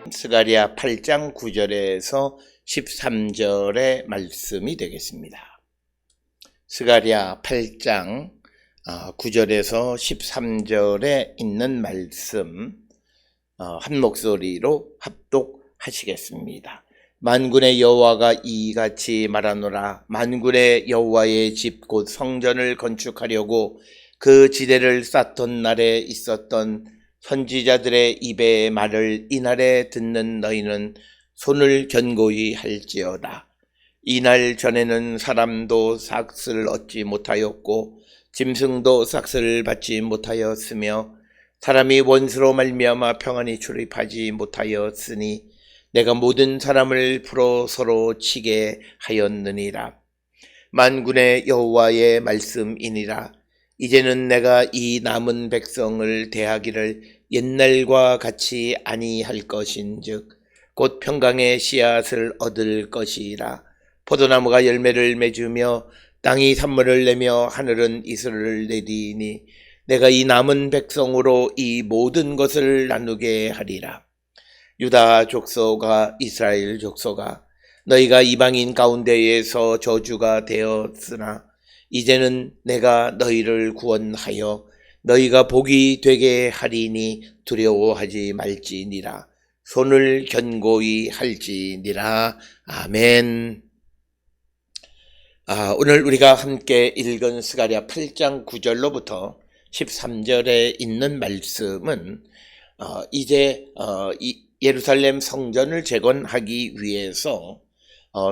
스가랴 8장 9절에서 13절의 말씀이 되겠습니다. 스가랴 8장 9절에서 13절에 있는 말씀 한 목소리로 합독하시겠습니다. 만군의 여호와가 이같이 말하노라. 만군의 여호와의 집 곧 성전을 건축하려고 그 지대를 쌓던 날에 있었던 선지자들의 입의 말을 이날에 듣는 너희는 손을 견고히 할지어다. 이날 전에는 사람도 삭슬을 얻지 못하였고 짐승도 삭슬을 받지 못하였으며 사람이 원수로 말미암아 평안히 출입하지 못하였으니 내가 모든 사람을 풀어 서로 치게 하였느니라. 만군의 여호와의 말씀이니라. 이제는 내가 이 남은 백성을 대하기를 옛날과 같이 아니할 것인즉 곧 평강의 씨앗을 얻을 것이라. 포도나무가 열매를 맺으며 땅이 산물을 내며 하늘은 이슬을 내리니 내가 이 남은 백성으로 이 모든 것을 나누게 하리라. 유다 족속과 이스라엘 족속아, 너희가 이방인 가운데에서 저주가 되었으나 이제는 내가 너희를 구원하여 너희가 복이 되게 하리니 두려워하지 말지니라. 손을 견고히 할지니라. 아멘. 오늘 우리가 함께 읽은 스가랴 8장 9절로부터 13절에 있는 말씀은 이제 예루살렘 성전을 재건하기 위해서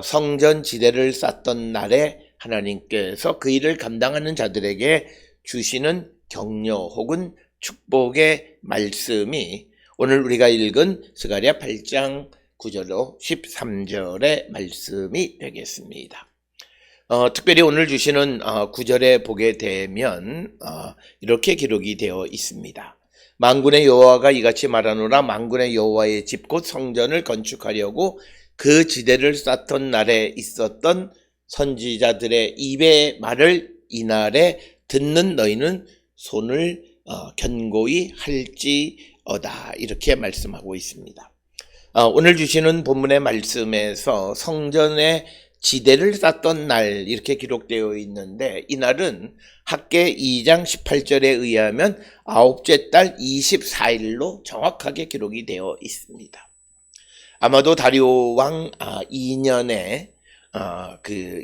성전 지대를 쌓던 날에 하나님께서 그 일을 감당하는 자들에게 주시는 격려 혹은 축복의 말씀이 오늘 우리가 읽은 스가랴 8장 9절로 13절의 말씀이 되겠습니다. 특별히 오늘 주시는 9절에 보게 되면 이렇게 기록이 되어 있습니다. 만군의 여호와가 이같이 말하노라. 만군의 여호와의 집 곧 성전을 건축하려고 그 지대를 쌓던 날에 있었던 선지자들의 입의 말을 이날에 듣는 너희는 손을 견고히 할지어다. 이렇게 말씀하고 있습니다. 오늘 주시는 본문의 말씀에서 성전의 지대를 쌓던 날 이렇게 기록되어 있는데 이날은 학개 2장 18절에 의하면 아홉째 달 24일로 정확하게 기록이 되어 있습니다. 아마도 다리오 왕 2년에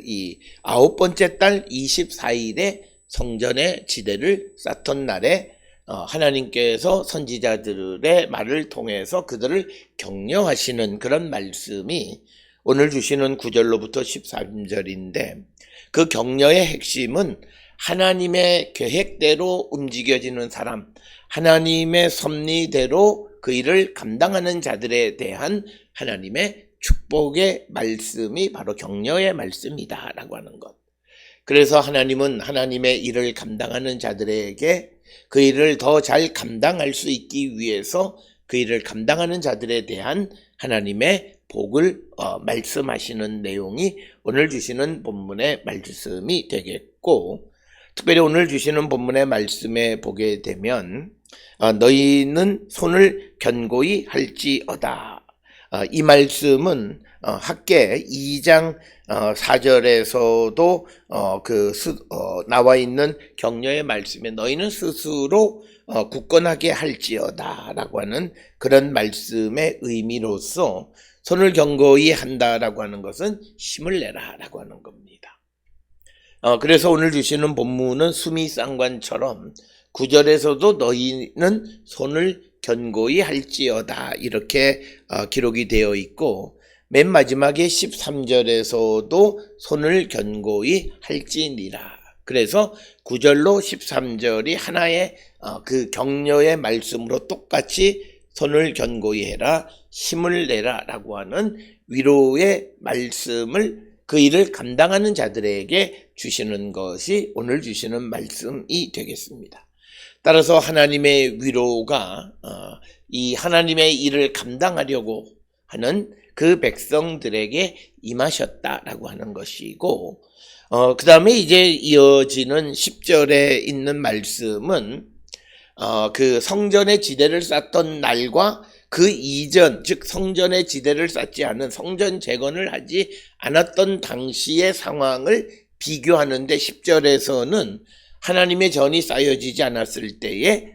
이 아홉 번째 달 24일에 성전의 지대를 쌓던 날에 하나님께서 선지자들의 말을 통해서 그들을 격려하시는 그런 말씀이 오늘 주시는 9절로부터 13절인데 그 격려의 핵심은 하나님의 계획대로 움직여지는 사람, 하나님의 섭리대로 그 일을 감당하는 자들에 대한 하나님의 축복의 말씀이 바로 격려의 말씀이다 라고 하는 것. 그래서 하나님은 하나님의 일을 감당하는 자들에게 그 일을 더 잘 감당할 수 있기 위해서 그 일을 감당하는 자들에 대한 하나님의 복을 말씀하시는 내용이 오늘 주시는 본문의 말씀이 되겠고, 특별히 오늘 주시는 본문의 말씀에 보게 되면 너희는 손을 견고히 할지어다. 이 말씀은 학개 2장 4절에서도 나와 있는 격려의 말씀에 너희는 스스로 굳건하게 할지어다 라고 하는 그런 말씀의 의미로서 손을 견고히 한다라고 하는 것은 힘을 내라 라고 하는 겁니다. 그래서 오늘 주시는 본문은 수미상관처럼 9절에서도 너희는 손을 견고히 할지어다 이렇게 기록이 되어 있고 맨 마지막에 13절에서도 손을 견고히 할지니라. 그래서 9절로 13절이 하나의 그 격려의 말씀으로 똑같이 손을 견고히 해라, 힘을 내라 라고 하는 위로의 말씀을 그 일을 감당하는 자들에게 주시는 것이 오늘 주시는 말씀이 되겠습니다. 따라서 하나님의 위로가 이 하나님의 일을 감당하려고 하는 그 백성들에게 임하셨다라고 하는 것이고, 그 다음에 이제 이어지는 10절에 있는 말씀은 그 성전의 지대를 쌓던 날과 그 이전, 즉 성전의 지대를 쌓지 않은 성전 재건을 하지 않았던 당시의 상황을 비교하는데 10절에서는 하나님의 전이 쌓여지지 않았을 때에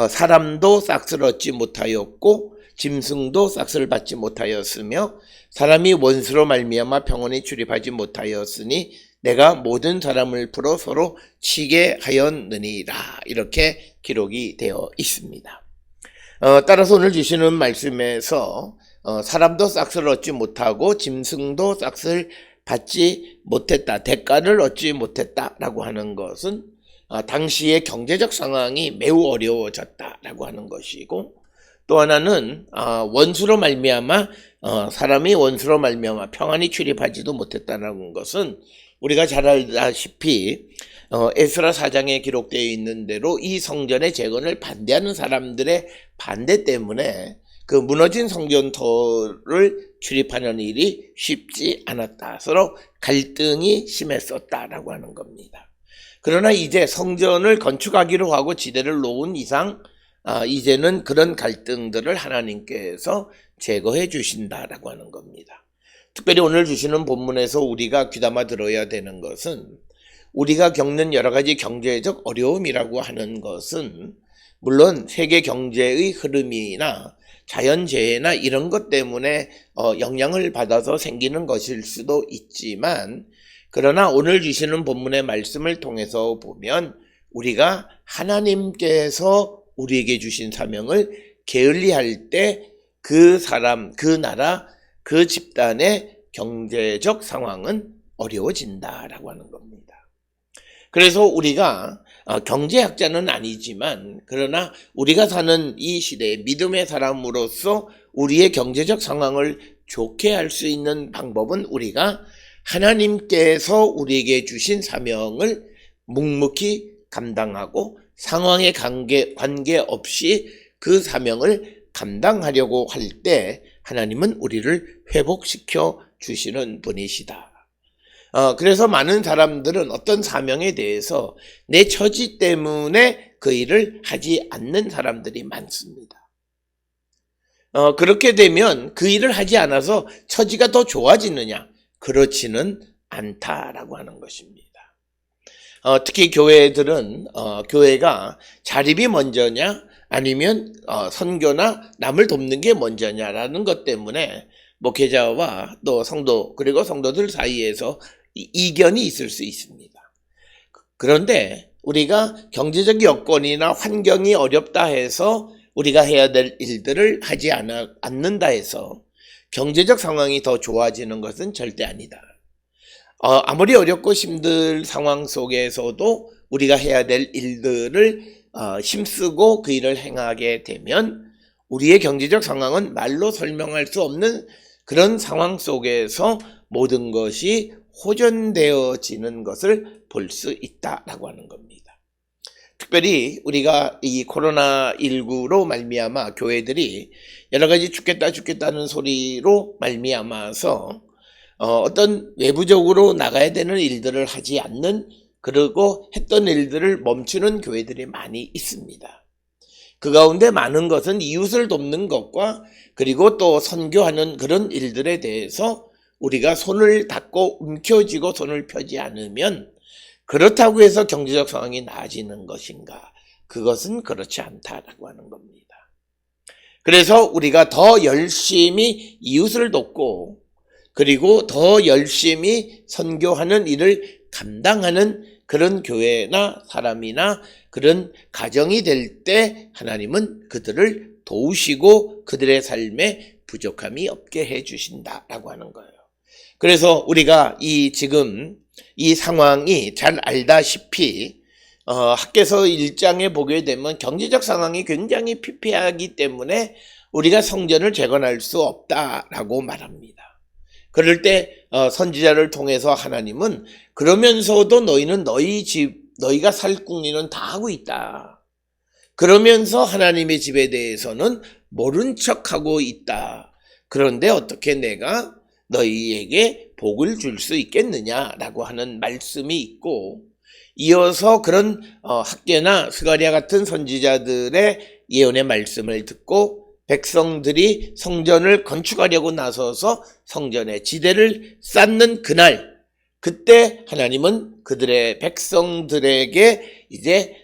사람도 싹을 얻지 못하였고 짐승도 싹을 받지 못하였으며 사람이 원수로 말미암아 평온히 출입하지 못하였으니 내가 모든 사람을 풀어 서로 치게 하였느니라. 이렇게 기록이 되어 있습니다. 따라서 오늘 주시는 말씀에서 사람도 싹을 얻지 못하고 짐승도 싹을 받지 못했다, 대가를 얻지 못했다라고 하는 것은 당시의 경제적 상황이 매우 어려워졌다라고 하는 것이고, 또 하나는 원수로 말미암아 사람이 원수로 말미암아 평안히 출입하지도 못했다는 것은 우리가 잘 알다시피 에스라 4장에 기록되어 있는 대로 이 성전의 재건을 반대하는 사람들의 반대 때문에 그 무너진 성전터를 출입하는 일이 쉽지 않았다. 서로 갈등이 심했었다라고 하는 겁니다. 그러나 이제 성전을 건축하기로 하고 지대를 놓은 이상 이제는 그런 갈등들을 하나님께서 제거해 주신다라고 하는 겁니다. 특별히 오늘 주시는 본문에서 우리가 귀담아 들어야 되는 것은 우리가 겪는 여러 가지 경제적 어려움이라고 하는 것은 물론 세계 경제의 흐름이나 자연재해나 이런 것 때문에 영향을 받아서 생기는 것일 수도 있지만, 그러나 오늘 주시는 본문의 말씀을 통해서 보면 우리가 하나님께서 우리에게 주신 사명을 게을리할 때 그 사람, 그 나라, 그 집단의 경제적 상황은 어려워진다라고 하는 겁니다. 그래서 우리가 경제학자는 아니지만 그러나 우리가 사는 이 시대에 믿음의 사람으로서 우리의 경제적 상황을 좋게 할 수 있는 방법은 우리가 하나님께서 우리에게 주신 사명을 묵묵히 감당하고 상황에 관계없이 그 사명을 감당하려고 할 때 하나님은 우리를 회복시켜 주시는 분이시다. 그래서 많은 사람들은 어떤 사명에 대해서 내 처지 때문에 그 일을 하지 않는 사람들이 많습니다. 그렇게 되면 그 일을 하지 않아서 처지가 더 좋아지느냐? 그렇지는 않다라고 하는 것입니다. 특히 교회들은 교회가 자립이 먼저냐 아니면 선교나 남을 돕는 게 먼저냐라는 것 때문에 목회자와 또 성도 그리고 성도들 사이에서 이견이 있을 수 있습니다. 그런데 우리가 경제적 여건이나 환경이 어렵다 해서 우리가 해야 될 일들을 하지 않는다 해서 경제적 상황이 더 좋아지는 것은 절대 아니다. 아무리 어렵고 힘든 상황 속에서도 우리가 해야 될 일들을 힘쓰고 그 일을 행하게 되면 우리의 경제적 상황은 말로 설명할 수 없는 그런 상황 속에서 모든 것이 호전되어지는 것을 볼 수 있다라고 하는 겁니다. 특별히 우리가 이 코로나19로 말미암아 교회들이 여러 가지 죽겠다는 소리로 말미암아서 어떤 외부적으로 나가야 되는 일들을 하지 않는, 그리고 했던 일들을 멈추는 교회들이 많이 있습니다. 그 가운데 많은 것은 이웃을 돕는 것과 그리고 또 선교하는 그런 일들에 대해서 우리가 손을 닫고 움켜쥐고 손을 펴지 않으면 그렇다고 해서 경제적 상황이 나아지는 것인가? 그것은 그렇지 않다라고 하는 겁니다. 그래서 우리가 더 열심히 이웃을 돕고 그리고 더 열심히 선교하는 일을 감당하는 그런 교회나 사람이나 그런 가정이 될 때 하나님은 그들을 도우시고 그들의 삶에 부족함이 없게 해주신다라고 하는 거예요. 그래서 우리가 지금 이 상황이 잘 알다시피 학개서 1장에 보게 되면 경제적 상황이 굉장히 피폐하기 때문에 우리가 성전을 재건할 수 없다라고 말합니다. 그럴 때 선지자를 통해서 하나님은 그러면서도 너희는 너희 집, 너희가 살 궁리는 다 하고 있다. 그러면서 하나님의 집에 대해서는 모른 척하고 있다. 그런데 어떻게 내가 너희에게 복을 줄 수 있겠느냐라고 하는 말씀이 있고, 이어서 그런 학개나 스가랴 같은 선지자들의 예언의 말씀을 듣고 백성들이 성전을 건축하려고 나서서 성전의 지대를 쌓는 그날, 그때 하나님은 그들의 백성들에게 이제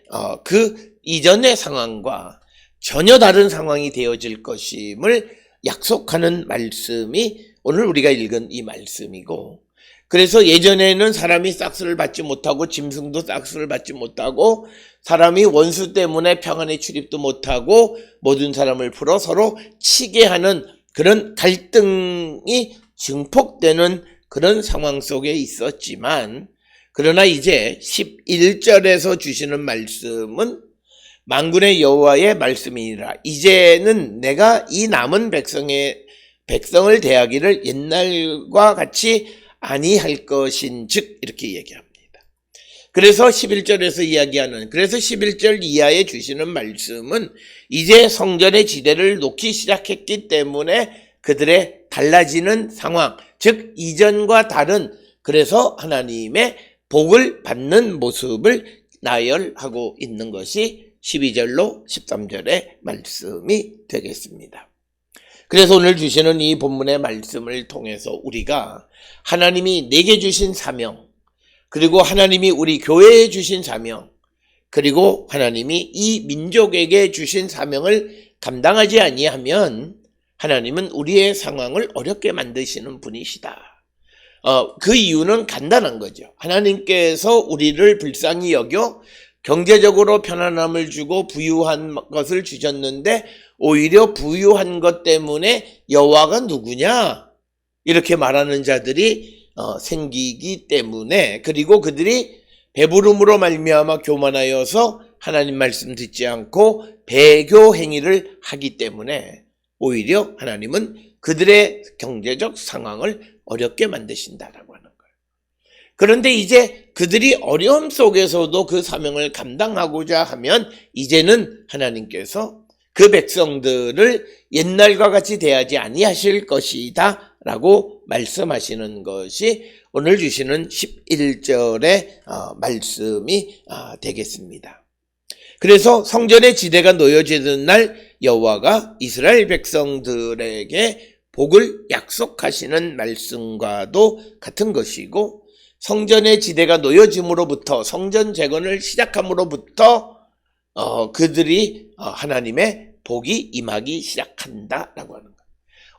그 이전의 상황과 전혀 다른 상황이 되어질 것임을 약속하는 말씀이 오늘 우리가 읽은 이 말씀이고, 그래서 예전에는 사람이 싹스를 받지 못하고 짐승도 싹스를 받지 못하고 사람이 원수 때문에 평안의 출입도 못하고 모든 사람을 풀어 서로 치게 하는 그런 갈등이 증폭되는 그런 상황 속에 있었지만, 그러나 이제 11절에서 주시는 말씀은 만군의 여호와의 말씀이니라. 이제는 내가 이 남은 백성을 대하기를 옛날과 같이 아니할 것인즉, 이렇게 얘기합니다. 그래서 11절에서 이야기하는, 그래서 11절 이하에 주시는 말씀은 이제 성전의 지대를 놓기 시작했기 때문에 그들의 달라지는 상황, 즉 이전과 다른, 그래서 하나님의 복을 받는 모습을 나열하고 있는 것이 12절로 13절의 말씀이 되겠습니다. 그래서 오늘 주시는 이 본문의 말씀을 통해서 우리가 하나님이 내게 주신 사명, 그리고 하나님이 우리 교회에 주신 사명, 그리고 하나님이 이 민족에게 주신 사명을 감당하지 아니하면 하나님은 우리의 상황을 어렵게 만드시는 분이시다. 그 이유는 간단한 거죠. 하나님께서 우리를 불쌍히 여겨 경제적으로 편안함을 주고 부유한 것을 주셨는데 오히려 부유한 것 때문에 여호와가 누구냐? 이렇게 말하는 자들이 생기기 때문에, 그리고 그들이 배부름으로 말미암아 교만하여서 하나님 말씀 듣지 않고 배교 행위를 하기 때문에 오히려 하나님은 그들의 경제적 상황을 어렵게 만드신다라고 하는 거예요. 그런데 이제 그들이 어려움 속에서도 그 사명을 감당하고자 하면 이제는 하나님께서 그 백성들을 옛날과 같이 대하지 아니하실 것이다 라고 말씀하시는 것이 오늘 주시는 11절의 말씀이 되겠습니다. 그래서 성전의 지대가 놓여지는 날 여호와가 이스라엘 백성들에게 복을 약속하시는 말씀과도 같은 것이고, 성전의 지대가 놓여짐으로부터, 성전 재건을 시작함으로부터 그들이 하나님의 복이 임하기 시작한다라고 하는 것.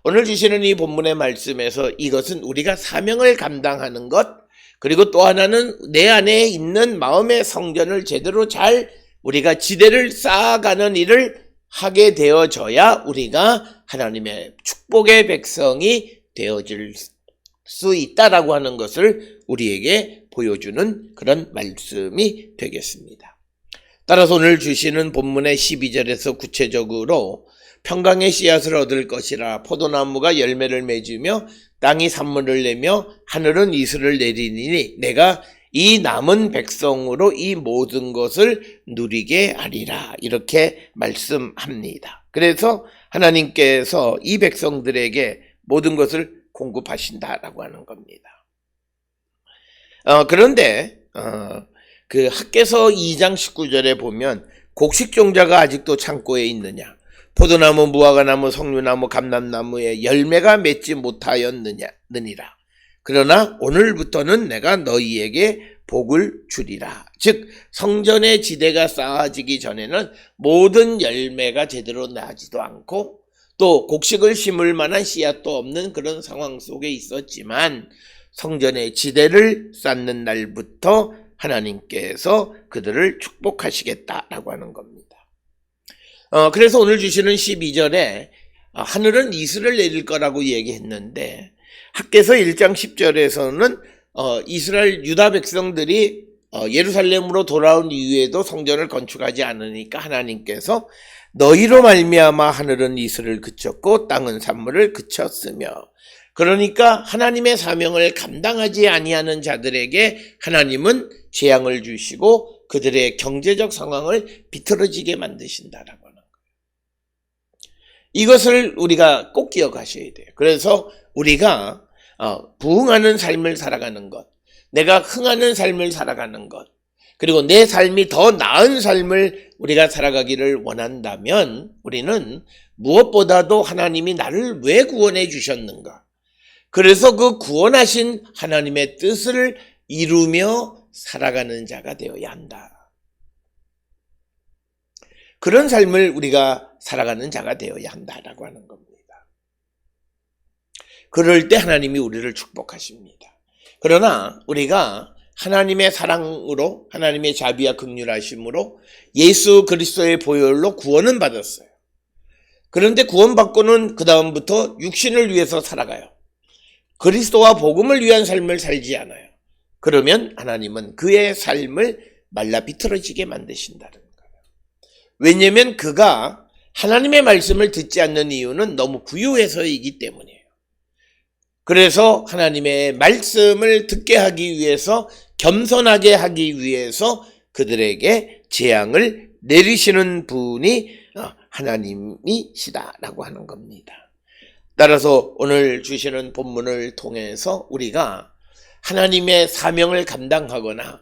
오늘 주시는 이 본문의 말씀에서 이것은 우리가 사명을 감당하는 것, 그리고 또 하나는 내 안에 있는 마음의 성전을 제대로 잘 우리가 지대를 쌓아가는 일을 하게 되어져야 우리가 하나님의 축복의 백성이 되어질 수 있다라고 하는 것을 우리에게 보여주는 그런 말씀이 되겠습니다. 따라서 오늘 주시는 본문의 12절에서 구체적으로 평강의 씨앗을 얻을 것이라, 포도나무가 열매를 맺으며 땅이 산물을 내며 하늘은 이슬을 내리니 내가 이 남은 백성으로 이 모든 것을 누리게 하리라, 이렇게 말씀합니다. 그래서 하나님께서 이 백성들에게 모든 것을 공급하신다라고 하는 겁니다. 그런데 그 학개서 2장 19절에 보면 곡식종자가 아직도 창고에 있느냐, 포도나무, 무화과나무, 석류나무, 감람나무에 열매가 맺지 못하였느니라. 그러나 오늘부터는 내가 너희에게 복을 주리라. 즉 성전의 지대가 쌓아지기 전에는 모든 열매가 제대로 나지도 않고 또 곡식을 심을 만한 씨앗도 없는 그런 상황 속에 있었지만, 성전의 지대를 쌓는 날부터 하나님께서 그들을 축복하시겠다라고 하는 겁니다. 그래서 오늘 주시는 12절에 하늘은 이슬을 내릴 거라고 얘기했는데, 학개서 1장 10절에서는 이스라엘 유다 백성들이 예루살렘으로 돌아온 이후에도 성전을 건축하지 않으니까 하나님께서 너희로 말미암아 하늘은 이슬을 그쳤고 땅은 산물을 그쳤으며, 그러니까 하나님의 사명을 감당하지 아니하는 자들에게 하나님은 재앙을 주시고 그들의 경제적 상황을 비틀어지게 만드신다라고 하는 거예요. 이것을 우리가 꼭 기억하셔야 돼요. 그래서 우리가 부흥하는 삶을 살아가는 것, 내가 흥하는 삶을 살아가는 것, 그리고 내 삶이 더 나은 삶을 우리가 살아가기를 원한다면 우리는 무엇보다도 하나님이 나를 왜 구원해 주셨는가? 그래서 그 구원하신 하나님의 뜻을 이루며 살아가는 자가 되어야 한다. 그런 삶을 우리가 살아가는 자가 되어야 한다라고 하는 겁니다. 그럴 때 하나님이 우리를 축복하십니다. 그러나 우리가 하나님의 사랑으로, 하나님의 자비와 긍휼하심으로 예수 그리스도의 보혈로 구원은 받았어요. 그런데 구원받고는 그 다음부터 육신을 위해서 살아가요. 그리스도와 복음을 위한 삶을 살지 않아요. 그러면 하나님은 그의 삶을 말라 비틀어지게 만드신다는 거예요. 왜냐하면 그가 하나님의 말씀을 듣지 않는 이유는 너무 부유해서이기 때문이에요. 그래서 하나님의 말씀을 듣게 하기 위해서, 겸손하게 하기 위해서 그들에게 재앙을 내리시는 분이 하나님이시다라고 하는 겁니다. 따라서 오늘 주시는 본문을 통해서 우리가 하나님의 사명을 감당하거나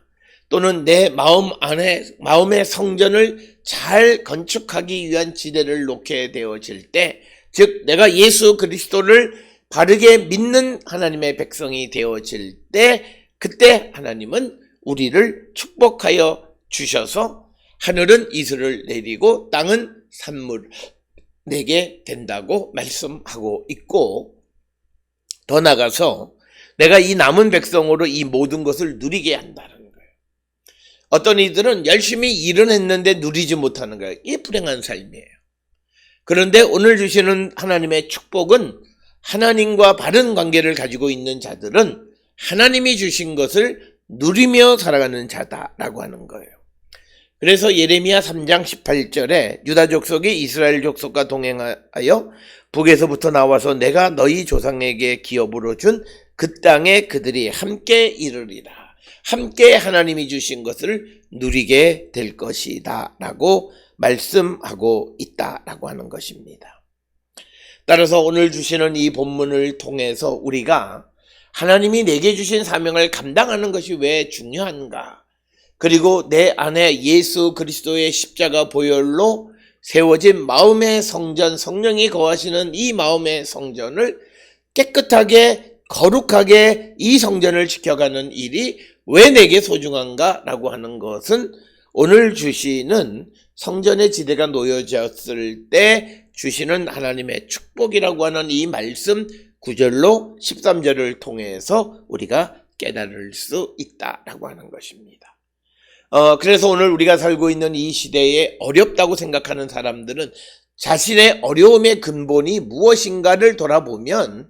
또는 내 마음의 성전을 잘 건축하기 위한 지대를 놓게 되어질 때, 즉 내가 예수 그리스도를 바르게 믿는 하나님의 백성이 되어질 때, 그때 하나님은 우리를 축복하여 주셔서 하늘은 이슬을 내리고 땅은 산물을 내게 된다고 말씀하고 있고, 더 나아가서 내가 이 남은 백성으로 이 모든 것을 누리게 한다는 거예요. 어떤 이들은 열심히 일은 했는데 누리지 못하는 거예요. 이게 불행한 삶이에요. 그런데 오늘 주시는 하나님의 축복은 하나님과 바른 관계를 가지고 있는 자들은 하나님이 주신 것을 누리며 살아가는 자다라고 하는 거예요. 그래서 예레미야 3장 18절에 유다 족속이 이스라엘 족속과 동행하여 북에서부터 나와서 내가 너희 조상에게 기업으로 준 그 땅에 그들이 함께 이르리라. 함께 하나님이 주신 것을 누리게 될 것이다 라고 말씀하고 있다라고 하는 것입니다. 따라서 오늘 주시는 이 본문을 통해서 우리가 하나님이 내게 주신 사명을 감당하는 것이 왜 중요한가? 그리고 내 안에 예수 그리스도의 십자가 보혈로 세워진 마음의 성전, 성령이 거하시는 이 마음의 성전을 깨끗하게 거룩하게 이 성전을 지켜가는 일이 왜 내게 소중한가? 라고 하는 것은 오늘 주시는 성전의 지대가 놓여졌을 때 주시는 하나님의 축복이라고 하는 이 말씀 9절로 13절을 통해서 우리가 깨달을 수 있다라고 하는 것입니다. 그래서 오늘 우리가 살고 있는 이 시대에 어렵다고 생각하는 사람들은 자신의 어려움의 근본이 무엇인가를 돌아보면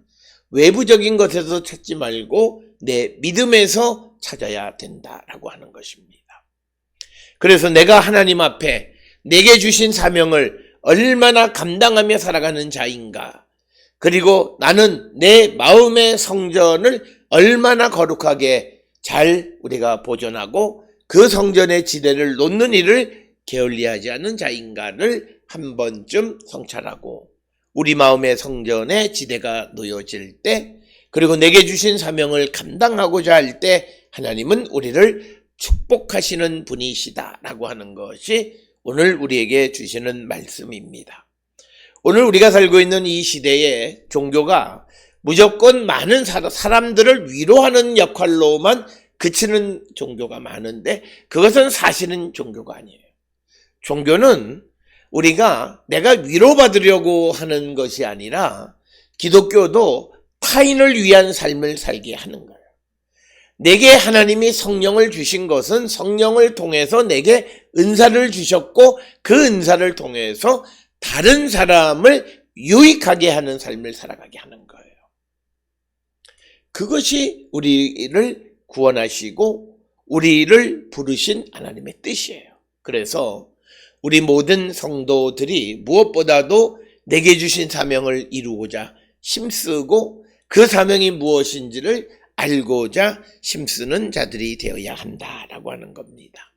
외부적인 것에서 찾지 말고 내 믿음에서 찾아야 된다라고 하는 것입니다. 그래서 내가 하나님 앞에 내게 주신 사명을 얼마나 감당하며 살아가는 자인가, 그리고 나는 내 마음의 성전을 얼마나 거룩하게 잘 우리가 보존하고 그 성전의 지대를 놓는 일을 게을리하지 않은 자인가를 한 번쯤 성찰하고, 우리 마음의 성전의 지대가 놓여질 때, 그리고 내게 주신 사명을 감당하고자 할 때 하나님은 우리를 축복하시는 분이시다라고 하는 것이 오늘 우리에게 주시는 말씀입니다. 오늘 우리가 살고 있는 이 시대에 종교가 무조건 많은 사람들을 위로하는 역할로만 그치는 종교가 많은데, 그것은 사실은 종교가 아니에요. 종교는 우리가 내가 위로받으려고 하는 것이 아니라, 기독교도 타인을 위한 삶을 살게 하는 거예요. 내게 하나님이 성령을 주신 것은 성령을 통해서 내게 은사를 주셨고, 그 은사를 통해서 다른 사람을 유익하게 하는 삶을 살아가게 하는 거예요. 그것이 우리를 구원하시고 우리를 부르신 하나님의 뜻이에요. 그래서 우리 모든 성도들이 무엇보다도 내게 주신 사명을 이루고자 힘쓰고 그 사명이 무엇인지를 알고자 힘쓰는 자들이 되어야 한다라고 하는 겁니다.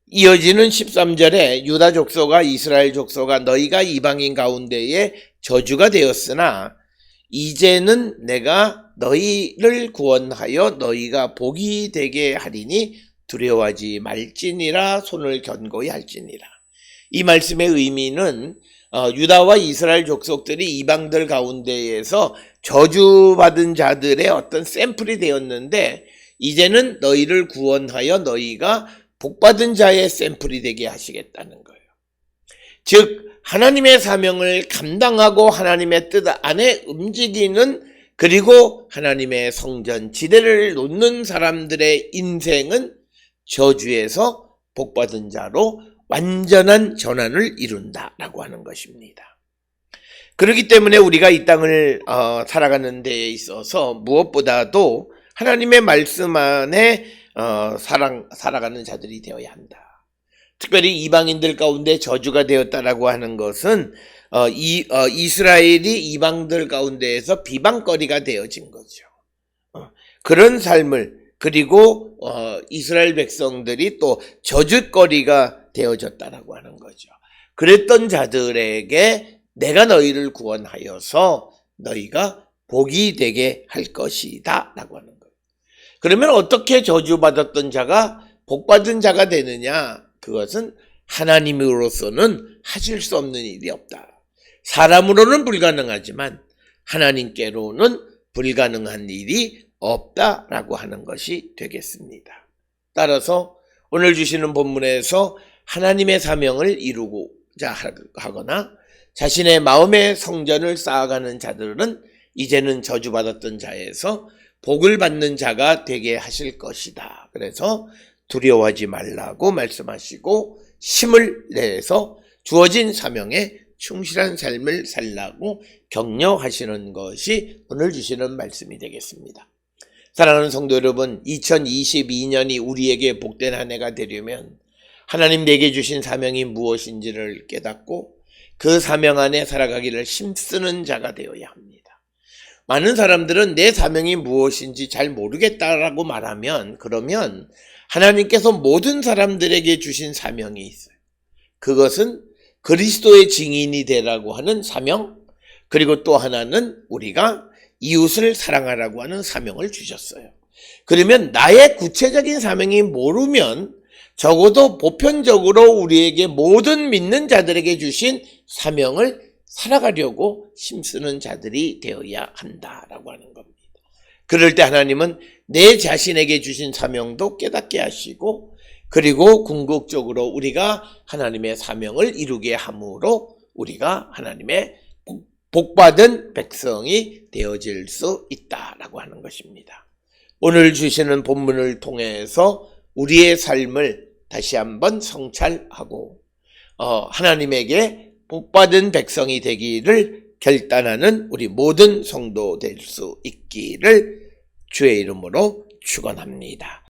이어지는 13절에 유다 족속과 이스라엘 족속아 너희가 이방인 가운데에 저주가 되었으나 이제는 내가 너희를 구원하여 너희가 복이 되게 하리니 두려워하지 말지니라 손을 견고히 할지니라. 이 말씀의 의미는 유다와 이스라엘 족속들이 이방들 가운데에서 저주받은 자들의 어떤 샘플이 되었는데 이제는 너희를 구원하여 너희가 복받은 자의 샘플이 되게 하시겠다는 거예요. 즉 하나님의 사명을 감당하고 하나님의 뜻 안에 움직이는 그리고 하나님의 성전 지대를 놓는 사람들의 인생은 저주에서 복받은 자로 완전한 전환을 이룬다라고 하는 것입니다. 그렇기 때문에 우리가 이 땅을 살아가는 데 있어서 무엇보다도 하나님의 말씀 안에 살아가는 자들이 되어야 한다. 특별히 이방인들 가운데 저주가 되었다라고 하는 것은 이스라엘이 이방들 가운데에서 비방거리가 되어진 거죠. 그런 삶을 그리고 이스라엘 백성들이 또 저주거리가 되어졌다라고 하는 거죠. 그랬던 자들에게 내가 너희를 구원하여서 너희가 복이 되게 할 것이다 라고 하는 거예요. 그러면 어떻게 저주받았던 자가 복받은 자가 되느냐? 그것은 하나님으로서는 하실 수 없는 일이 없다. 사람으로는 불가능하지만 하나님께로는 불가능한 일이 없다라고 하는 것이 되겠습니다. 따라서 오늘 주시는 본문에서 하나님의 사명을 이루고자 하거나 자신의 마음의 성전을 쌓아가는 자들은 이제는 저주받았던 자에서 복을 받는 자가 되게 하실 것이다. 그래서 두려워하지 말라고 말씀하시고 힘을 내서 주어진 사명에 충실한 삶을 살라고 격려하시는 것이 오늘 주시는 말씀이 되겠습니다. 사랑하는 성도 여러분, 2022년이 우리에게 복된 한 해가 되려면 하나님 내게 주신 사명이 무엇인지를 깨닫고 그 사명 안에 살아가기를 힘쓰는 자가 되어야 합니다. 많은 사람들은 내 사명이 무엇인지 잘 모르겠다라고 말하면 그러면 하나님께서 모든 사람들에게 주신 사명이 있어요. 그것은 그리스도의 증인이 되라고 하는 사명, 그리고 또 하나는 우리가 이웃을 사랑하라고 하는 사명을 주셨어요. 그러면 나의 구체적인 사명이 모르면 적어도 보편적으로 우리에게 모든 믿는 자들에게 주신 사명을 살아가려고 힘쓰는 자들이 되어야 한다라고 하는 겁니다. 그럴 때 하나님은 내 자신에게 주신 사명도 깨닫게 하시고 그리고 궁극적으로 우리가 하나님의 사명을 이루게 함으로 우리가 하나님의 복받은 백성이 되어질 수 있다라고 하는 것입니다. 오늘 주시는 본문을 통해서 우리의 삶을 다시 한번 성찰하고 하나님에게 복받은 백성이 되기를 결단하는 우리 모든 성도 될 수 있기를 주의 이름으로 축원합니다.